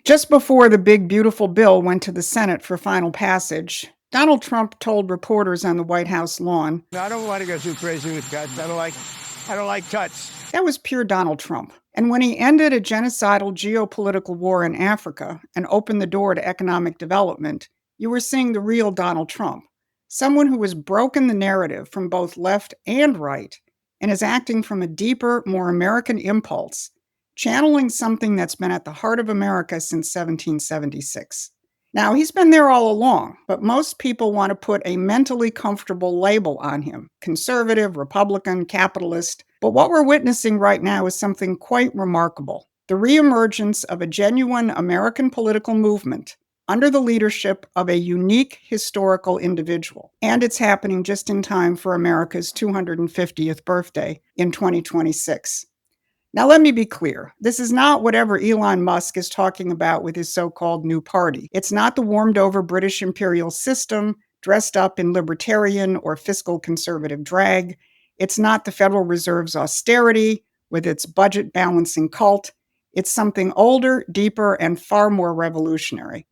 Just before the big, beautiful bill went to the Senate for final passage, Donald Trump told reporters on the White House lawn, No, I don't want to go too crazy with cuts. I don't like cuts. that was pure Donald Trump. And when he ended a genocidal geopolitical war in Africa and opened the door to economic development, you were seeing the real Donald Trump, someone who has broken the narrative from both left and right and is acting from a deeper, more American impulse, channeling something that's been at the heart of America since 1776. Now, he's been there all along, but most people want to put a mentally comfortable label on him: conservative, Republican, capitalist. But what we're witnessing right now is something quite remarkable: the reemergence of a genuine American political movement under the leadership of a unique historical individual. And it's happening just in time for America's 250th birthday in 2026. Now, let me be clear. This is not whatever Elon Musk is talking about with his so-called new party. It's not the warmed-over British imperial system dressed up in libertarian or fiscal conservative drag. It's not the Federal Reserve's austerity with its budget-balancing cult. It's something older, deeper, and far more revolutionary.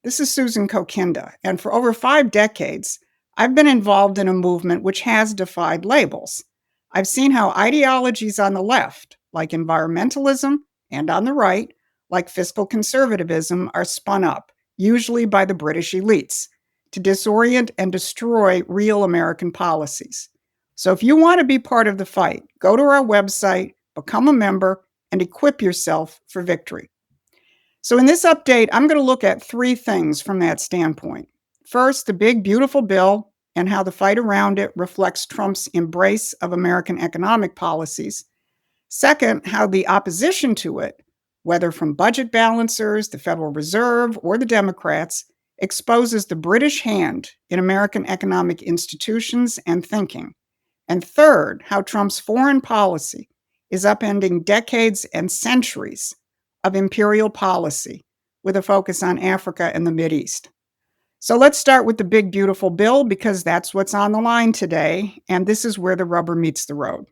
This is Susan Kokinda, and for over 5 decades, I've been involved in a movement which has defied labels. I've seen how ideologies on the left, like environmentalism, and on the right, like fiscal conservatism, are spun up, usually by the British elites, to disorient and destroy real American policies. So if you want to be part of the fight, go to our website, become a member, and equip yourself for victory. So in this update, I'm going to look at 3 things from that standpoint. First, the big, beautiful bill and how the fight around it reflects Trump's embrace of American economic policies. Second, how the opposition to it, whether from budget balancers, the Federal Reserve, or the Democrats, exposes the British hand in American economic institutions and thinking. And third, how Trump's foreign policy is upending decades and centuries of imperial policy with a focus on Africa and the Mideast. So let's start with the big, beautiful bill, because that's what's on the line today, and this is where the rubber meets the road.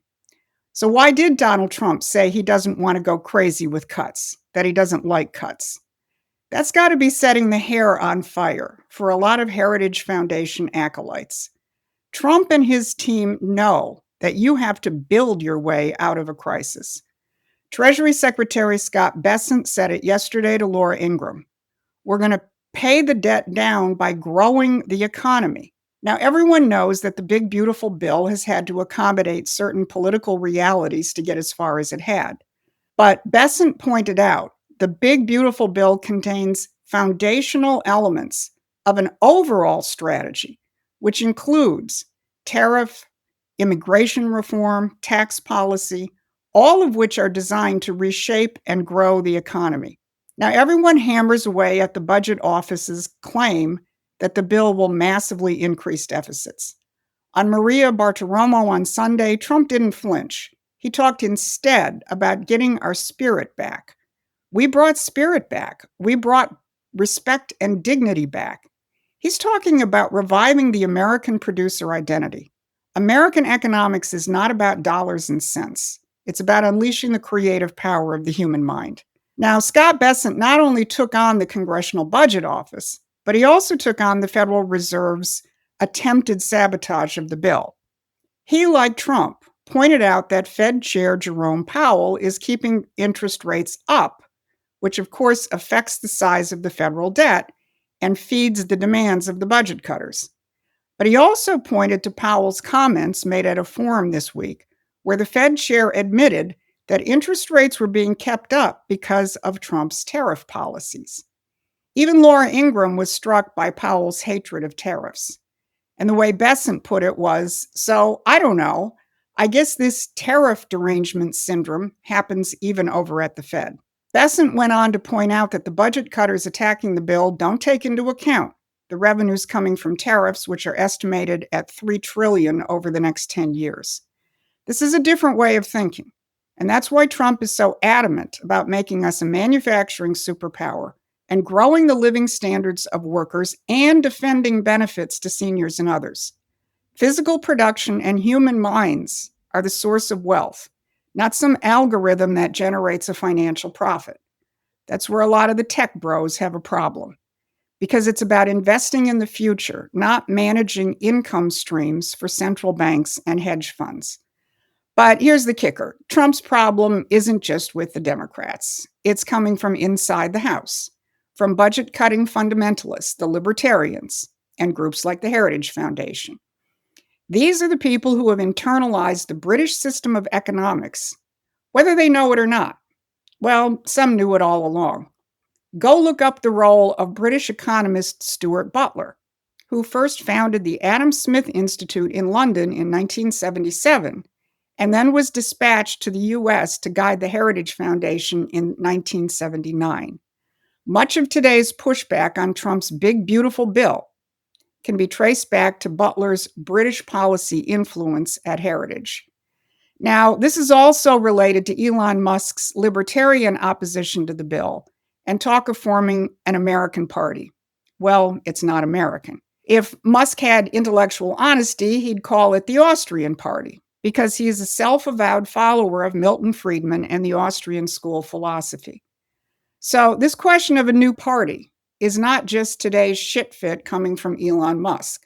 So why did Donald Trump say he doesn't want to go crazy with cuts, that he doesn't like cuts? That's got to be setting the hair on fire for a lot of Heritage Foundation acolytes. Trump and his team know that you have to build your way out of a crisis. Treasury Secretary Scott Bessent said it yesterday to Laura Ingraham. We're going to pay the debt down by growing the economy. Now, everyone knows that the big, beautiful bill has had to accommodate certain political realities to get as far as it had. But Bessent pointed out the big, beautiful bill contains foundational elements of an overall strategy, which includes tariff, immigration reform, tax policy, all of which are designed to reshape and grow the economy. Now, everyone hammers away at the budget office's claim that the bill will massively increase deficits. On Maria Bartiromo on Sunday, Trump didn't flinch. He talked instead about getting our spirit back. We brought spirit back. We brought respect and dignity back. He's talking about reviving the American producer identity. American economics is not about dollars and cents. It's about unleashing the creative power of the human mind. Now, Scott Bessent not only took on the Congressional Budget Office, but he also took on the Federal Reserve's attempted sabotage of the bill. He, like Trump, pointed out that Fed Chair Jerome Powell is keeping interest rates up, which of course affects the size of the federal debt and feeds the demands of the budget cutters. But he also pointed to Powell's comments made at a forum this week, where the Fed chair admitted that interest rates were being kept up because of Trump's tariff policies. Even Laura Ingraham was struck by Powell's hatred of tariffs. And the way Bessent put it was, so I don't know, I guess this tariff derangement syndrome happens even over at the Fed. Bessent went on to point out that the budget cutters attacking the bill don't take into account the revenues coming from tariffs, which are estimated at $3 trillion over the next 10 years. This is a different way of thinking, and that's why Trump is so adamant about making us a manufacturing superpower and growing the living standards of workers and defending benefits to seniors and others. Physical production and human minds are the source of wealth, not some algorithm that generates a financial profit. That's where a lot of the tech bros have a problem because it's about investing in the future, not managing income streams for central banks and hedge funds. But here's the kicker. Trump's problem isn't just with the Democrats. It's coming from inside the House, from budget-cutting fundamentalists, the libertarians, and groups like the Heritage Foundation. These are the people who have internalized the British system of economics, whether they know it or not. Well, some knew it all along. Go look up the role of British economist Stuart Butler, who first founded the Adam Smith Institute in London in 1977 and then was dispatched to the US to guide the Heritage Foundation in 1979. Much of today's pushback on Trump's big, beautiful bill can be traced back to Butler's British policy influence at Heritage. Now, this is also related to Elon Musk's libertarian opposition to the bill and talk of forming an American party. Well, it's not American. If Musk had intellectual honesty, he'd call it the Austrian Party, because he is a self-avowed follower of Milton Friedman and the Austrian school philosophy. So this question of a new party is not just today's shit fit coming from Elon Musk.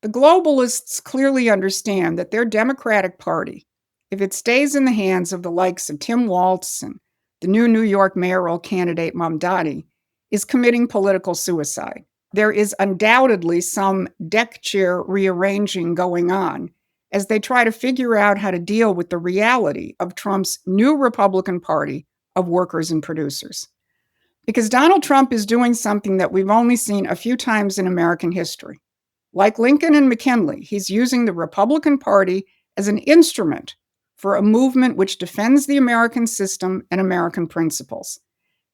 The globalists clearly understand that their Democratic Party, if it stays in the hands of the likes of Tim Walz and the new New York mayoral candidate Mamdani, is committing political suicide. There is undoubtedly some deck chair rearranging going on as they try to figure out how to deal with the reality of Trump's new Republican Party of workers and producers. Because Donald Trump is doing something that we've only seen a few times in American history. Like Lincoln and McKinley, he's using the Republican Party as an instrument for a movement which defends the American system and American principles.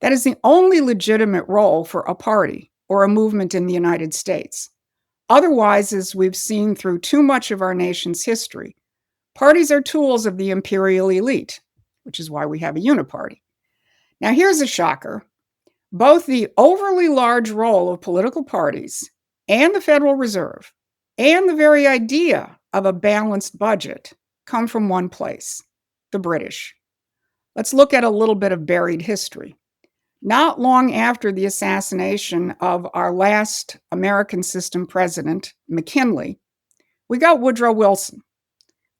That is the only legitimate role for a party or a movement in the United States. Otherwise, as we've seen through too much of our nation's history, parties are tools of the imperial elite, which is why we have a uniparty. Now, here's a shocker. Both the overly large role of political parties and the Federal Reserve and the very idea of a balanced budget come from one place, the British. Let's look at a little bit of buried history. Not long after the assassination of our last American system president, McKinley, we got Woodrow Wilson.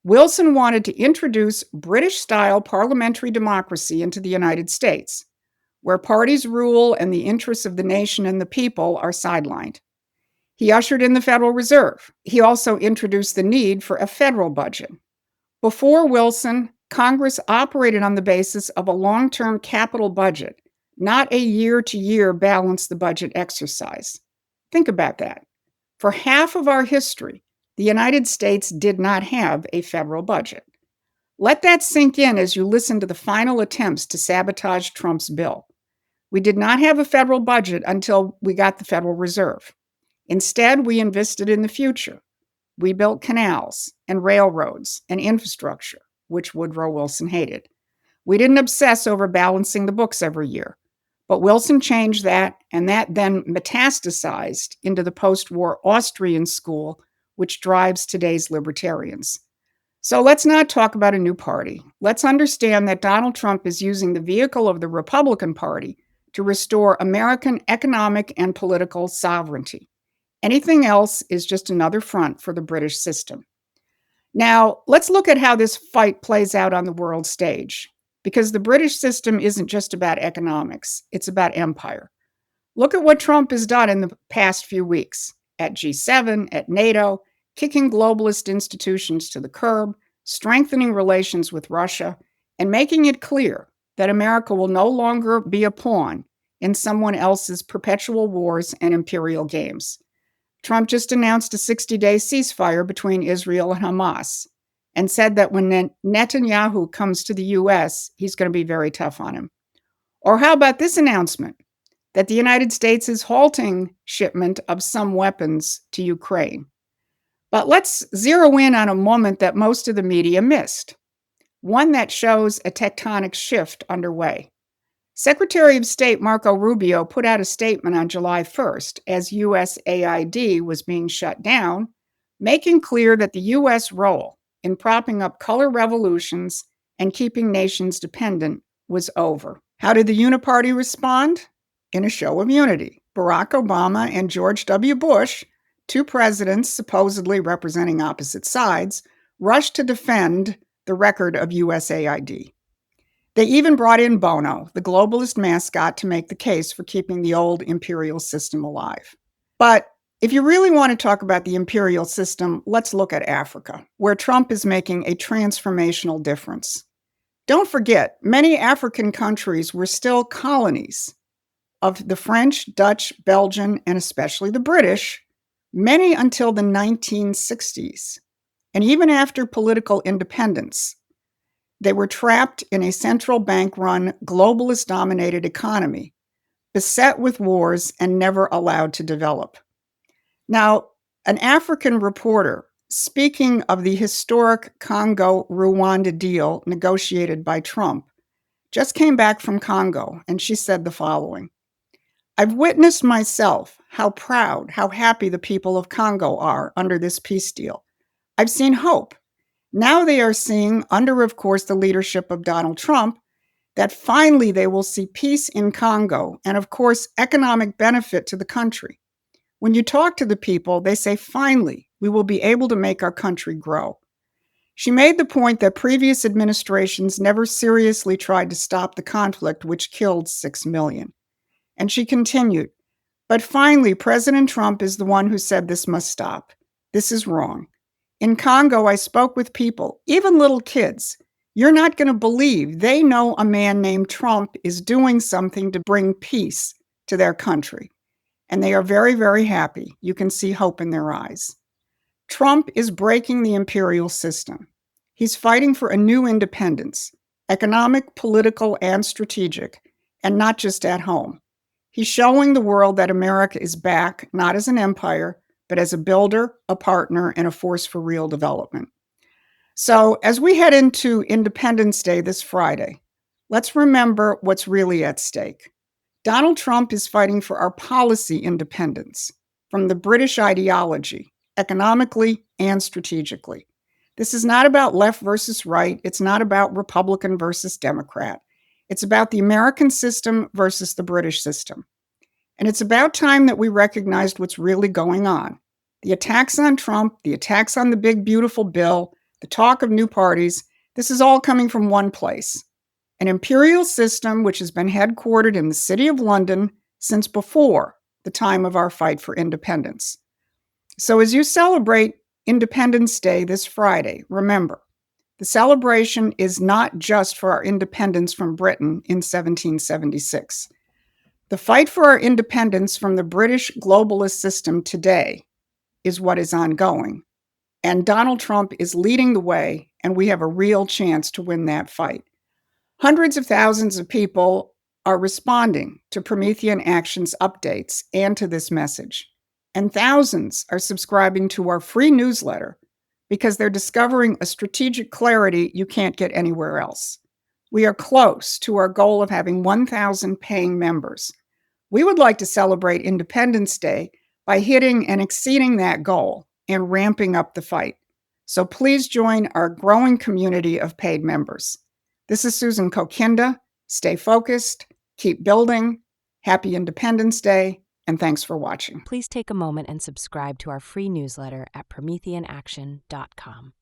Wilson wanted to introduce British-style parliamentary democracy into the United States, where parties rule and the interests of the nation and the people are sidelined. He ushered in the Federal Reserve. He also introduced the need for a federal budget. Before Wilson, Congress operated on the basis of a long-term capital budget, not a year-to-year balance the budget exercise. Think about that. For half of our history, the United States did not have a federal budget. Let that sink in as you listen to the final attempts to sabotage Trump's bill. We did not have a federal budget until we got the Federal Reserve. Instead, we invested in the future. We built canals and railroads and infrastructure, which Woodrow Wilson hated. We didn't obsess over balancing the books every year. But Wilson changed that, and that then metastasized into the post-war Austrian school, which drives today's libertarians. So let's not talk about a new party. Let's understand that Donald Trump is using the vehicle of the Republican Party to restore American economic and political sovereignty. Anything else is just another front for the British system. Now, let's look at how this fight plays out on the world stage, because the British system isn't just about economics, it's about empire. Look at what Trump has done in the past few weeks at G7, at NATO, kicking globalist institutions to the curb, strengthening relations with Russia, and making it clear that America will no longer be a pawn in someone else's perpetual wars and imperial games. Trump just announced a 60-day ceasefire between Israel and Hamas and said that when Netanyahu comes to the U.S., he's going to be very tough on him. Or how about this announcement that the United States is halting shipment of some weapons to Ukraine? But let's zero in on a moment that most of the media missed, one that shows a tectonic shift underway. Secretary of State Marco Rubio put out a statement on July 1st as USAID was being shut down, making clear that the U.S. role in propping up color revolutions and keeping nations dependent was over. How did the Uniparty respond? In a show of unity. Barack Obama and George W. Bush, two presidents supposedly representing opposite sides, rushed to defend the record of USAID. They even brought in Bono, the globalist mascot, to make the case for keeping the old imperial system alive. But if you really want to talk about the imperial system, let's look at Africa, where Trump is making a transformational difference. Don't forget, many African countries were still colonies of the French, Dutch, Belgian, and especially the British, many until the 1960s. And even after political independence, they were trapped in a central bank-run, globalist-dominated economy, beset with wars and never allowed to develop. Now, an African reporter, speaking of the historic Congo-Rwanda deal negotiated by Trump, just came back from Congo, and she said the following: "I've witnessed myself how proud, how happy the people of Congo are under this peace deal. I've seen hope. Now they are seeing, under, of course, the leadership of Donald Trump, that finally they will see peace in Congo and, of course, economic benefit to the country. When you talk to the people, they say, finally, we will be able to make our country grow." She made the point that previous administrations never seriously tried to stop the conflict, which killed 6 million. And she continued, "But finally, President Trump is the one who said this must stop. This is wrong. In Congo, I spoke with people, even little kids. You're not going to believe they know a man named Trump is doing something to bring peace to their country. And they are very, very happy. You can see hope in their eyes. Trump is breaking the imperial system. He's fighting for a new independence, economic, political, and strategic, and not just at home. He's showing the world that America is back, not as an empire, but as a builder, a partner, and a force for real development. So as we head into Independence Day this Friday, let's remember what's really at stake. Donald Trump is fighting for our policy independence from the British ideology, economically and strategically. This is not about left versus right. It's not about Republican versus Democrat. It's about the American system versus the British system. And it's about time that we recognized what's really going on. The attacks on Trump, the attacks on the big, beautiful bill, the talk of new parties, this is all coming from one place. An imperial system which has been headquartered in the City of London since before the time of our fight for independence. So as you celebrate Independence Day this Friday, remember, the celebration is not just for our independence from Britain in 1776. The fight for our independence from the British globalist system today is what is ongoing. And Donald Trump is leading the way, and we have a real chance to win that fight. Hundreds of thousands of people are responding to Promethean Action's updates and to this message. And thousands are subscribing to our free newsletter because they're discovering a strategic clarity you can't get anywhere else. We are close to our goal of having 1,000 paying members. We would like to celebrate Independence Day by hitting and exceeding that goal and ramping up the fight. So please join our growing community of paid members. This is Susan Kokinda. Stay focused, keep building. Happy Independence Day, and thanks for watching. Please take a moment and subscribe to our free newsletter at prometheanaction.com.